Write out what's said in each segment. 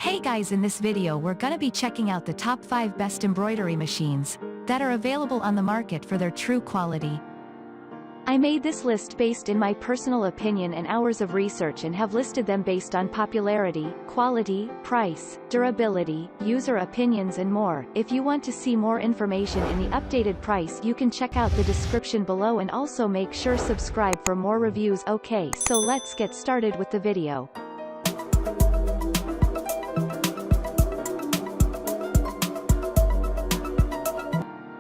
Hey guys, in this video we're gonna be checking out the top 5 best embroidery machines that are available on the market for their true quality. I made this list based in my personal opinion and hours of research and have listed them based on popularity, quality, price, durability, user opinions and more. If you want to see more information in the updated price, you can check out the description below and also make sure subscribe for more reviews. Okay, so let's get started with the video.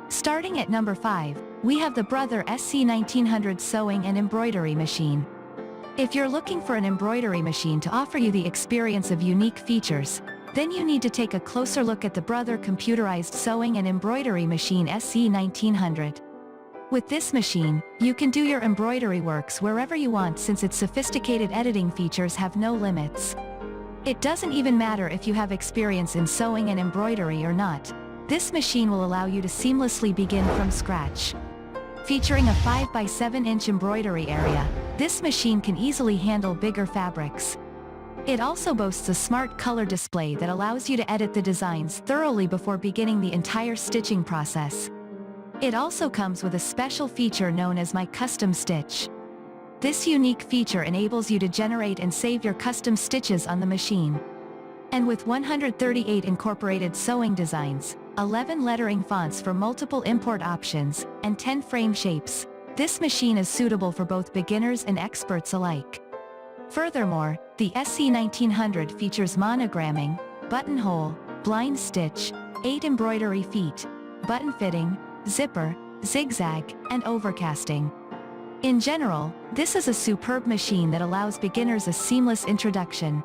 Starting at number 5, we have the Brother SC1900 Sewing and Embroidery Machine. If you're looking for an embroidery machine to offer you the experience of unique features, then you need to take a closer look at the Brother Computerized Sewing and Embroidery Machine SC1900. With this machine, you can do your embroidery works wherever you want since its sophisticated editing features have no limits. It doesn't even matter if you have experience in sewing and embroidery or not. This machine will allow you to seamlessly begin from scratch. Featuring a 5x7-inch embroidery area, this machine can easily handle bigger fabrics. It also boasts a smart color display that allows you to edit the designs thoroughly before beginning the entire stitching process. It also comes with a special feature known as My Custom Stitch. This unique feature enables you to generate and save your custom stitches on the machine. And with 138 incorporated sewing designs, 11 lettering fonts for multiple import options, and 10 frame shapes, this machine is suitable for both beginners and experts alike. Furthermore, the SC1900 features monogramming, buttonhole, blind stitch, 8 embroidery feet, button fitting, zipper, zigzag, and overcasting. In general, this is a superb machine that allows beginners a seamless introduction.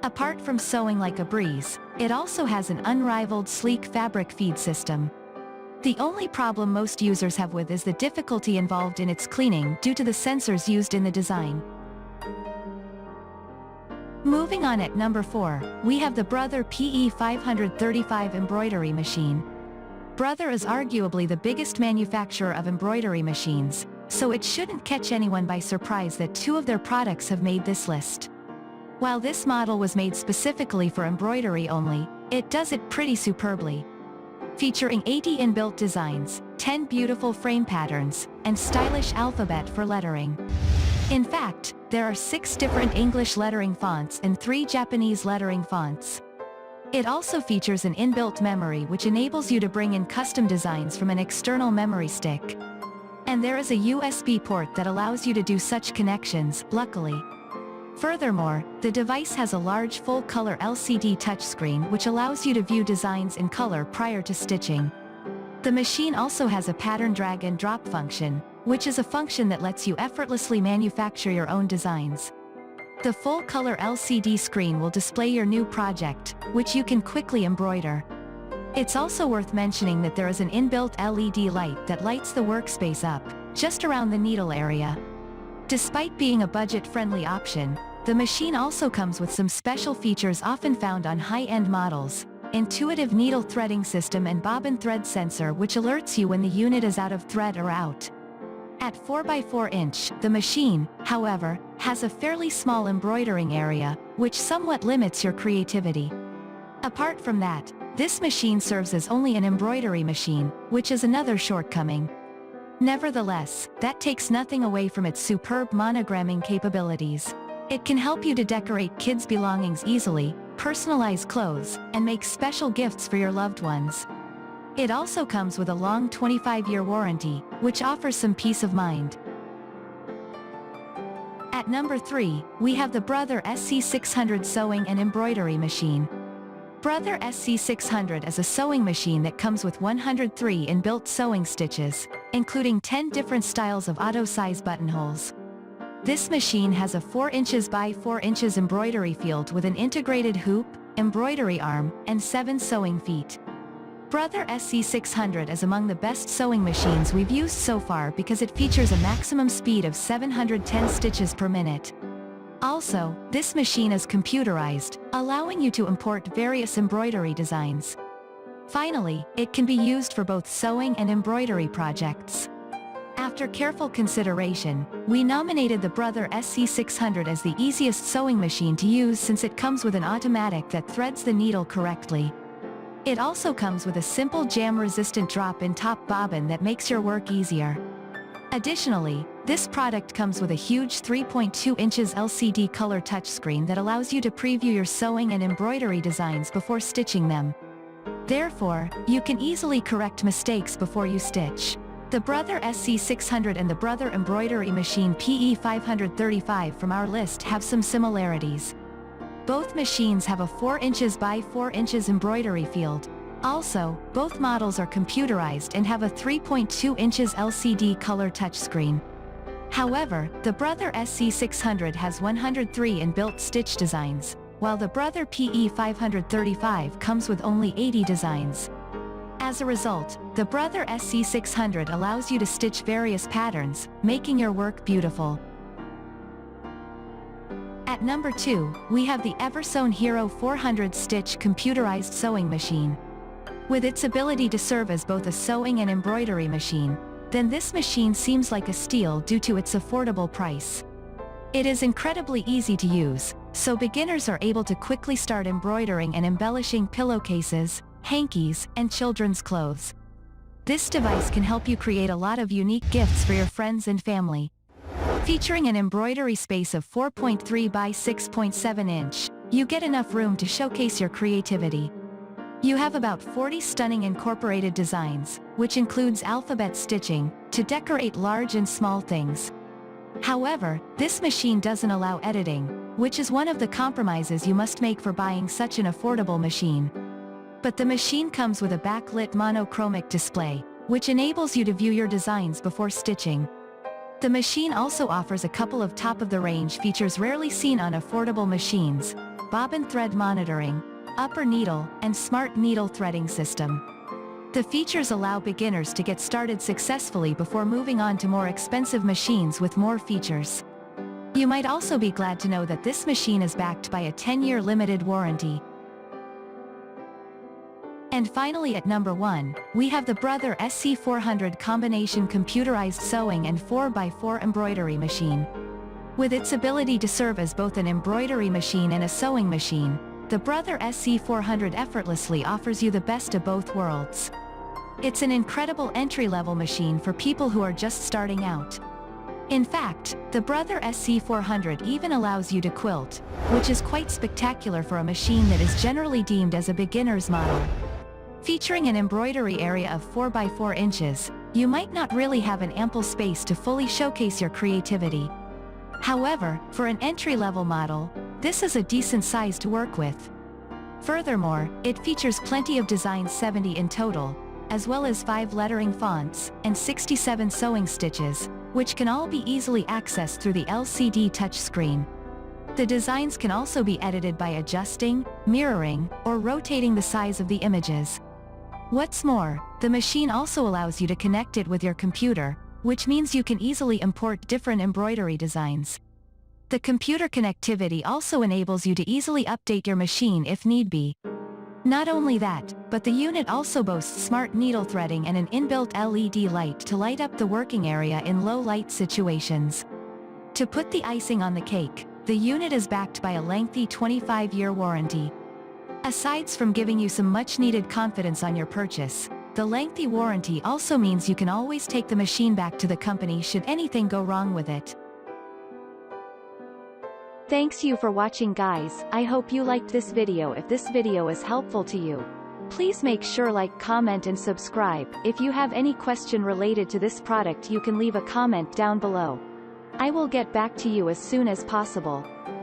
Apart from sewing like a breeze, it also has an unrivaled sleek fabric feed system. The only problem most users have with is the difficulty involved in its cleaning due to the sensors used in the design. Moving on, at number 4, we have the Brother PE535 Embroidery Machine. Brother is arguably the biggest manufacturer of embroidery machines, so it shouldn't catch anyone by surprise that 2 of their products have made this list. While this model was made specifically for embroidery only, it does it pretty superbly. Featuring 80 inbuilt designs, 10 beautiful frame patterns, and stylish alphabet for lettering. In fact, there are 6 different English lettering fonts and 3 Japanese lettering fonts. It also features an inbuilt memory which enables you to bring in custom designs from an external memory stick. And there is a USB port that allows you to do such connections, luckily. Furthermore, the device has a large full-color LCD touchscreen which allows you to view designs in color prior to stitching. The machine also has a pattern drag and drop function, which is a function that lets you effortlessly manufacture your own designs. The full-color LCD screen will display your new project, which you can quickly embroider. It's also worth mentioning that there is an inbuilt LED light that lights the workspace up, just around the needle area. Despite being a budget-friendly option, the machine also comes with some special features often found on high-end models: intuitive needle threading system and bobbin thread sensor which alerts you when the unit is out of thread or out. At 4x4 inch, the machine, however, has a fairly small embroidering area, which somewhat limits your creativity. Apart from that, this machine serves as only an embroidery machine, which is another shortcoming. Nevertheless, that takes nothing away from its superb monogramming capabilities. It can help you to decorate kids' belongings easily, personalize clothes, and make special gifts for your loved ones. It also comes with a long 25-year warranty, which offers some peace of mind. At number 3, we have the Brother SC600 Sewing and Embroidery Machine. Brother SC600 is a sewing machine that comes with 103 inbuilt sewing stitches, including 10 different styles of auto-size buttonholes. This machine has a 4 inches by 4 inches embroidery field with an integrated hoop, embroidery arm, and 7 sewing feet. Brother SC600 is among the best sewing machines we've used so far because it features a maximum speed of 710 stitches per minute. Also, this machine is computerized, allowing you to import various embroidery designs. Finally, it can be used for both sewing and embroidery projects. After careful consideration, we nominated the Brother SC600 as the easiest sewing machine to use since it comes with an automatic that threads the needle correctly. It also comes with a simple jam-resistant drop-in top bobbin that makes your work easier. Additionally, this product comes with a huge 3.2 inches LCD color touchscreen that allows you to preview your sewing and embroidery designs before stitching them. Therefore, you can easily correct mistakes before you stitch. The Brother SC600 and the Brother Embroidery Machine PE535 from our list have some similarities. Both machines have a 4 inches by 4 inches embroidery field. Also, both models are computerized and have a 3.2 inches LCD color touchscreen. However, the Brother SC600 has 103 inbuilt stitch designs, while the Brother PE535 comes with only 80 designs. As a result, the Brother SC600 allows you to stitch various patterns, making your work beautiful. At number 2, we have the Everson Hero 400 stitch computerized sewing machine. With its ability to serve as both a sewing and embroidery machine, then this machine seems like a steal due to its affordable price. It is incredibly easy to use, so beginners are able to quickly start embroidering and embellishing pillowcases, hankies, and children's clothes. This device can help you create a lot of unique gifts for your friends and family. Featuring an embroidery space of 4.3 by 6.7 inch, you get enough room to showcase your creativity. You have about 40 stunning incorporated designs, which includes alphabet stitching, to decorate large and small things. However, this machine doesn't allow editing, which is one of the compromises you must make for buying such an affordable machine. But the machine comes with a backlit monochromic display, which enables you to view your designs before stitching. The machine also offers a couple of top-of-the-range features rarely seen on affordable machines: bobbin thread monitoring, upper needle, and smart needle threading system. The features allow beginners to get started successfully before moving on to more expensive machines with more features. You might also be glad to know that this machine is backed by a 10-year limited warranty. And finally at number 1, we have the Brother SC400 combination computerized sewing and 4x4 embroidery machine. With its ability to serve as both an embroidery machine and a sewing machine, the Brother SC400 effortlessly offers you the best of both worlds. It's an incredible entry-level machine for people who are just starting out. In fact, the Brother SC400 even allows you to quilt, which is quite spectacular for a machine that is generally deemed as a beginner's model. Featuring an embroidery area of 4 by 4 inches, you might not really have an ample space to fully showcase your creativity. However, for an entry-level model, this is a decent size to work with. Furthermore, it features plenty of designs, 70 in total, as well as 5 lettering fonts, and 67 sewing stitches, which can all be easily accessed through the LCD touchscreen. The designs can also be edited by adjusting, mirroring, or rotating the size of the images. What's more, the machine also allows you to connect it with your computer, which means you can easily import different embroidery designs. The computer connectivity also enables you to easily update your machine if need be. Not only that, but the unit also boasts smart needle threading and an inbuilt LED light to light up the working area in low light situations. To put the icing on the cake, the unit is backed by a lengthy 25-year warranty. Aside from giving you some much-needed confidence on your purchase, the lengthy warranty also means you can always take the machine back to the company should anything go wrong with it. Thanks you for watching, guys. I hope you liked this video. If this video is helpful to you, please make sure like, comment and subscribe. If you have any question related to this product, you can leave a comment down below. I will get back to you as soon as possible.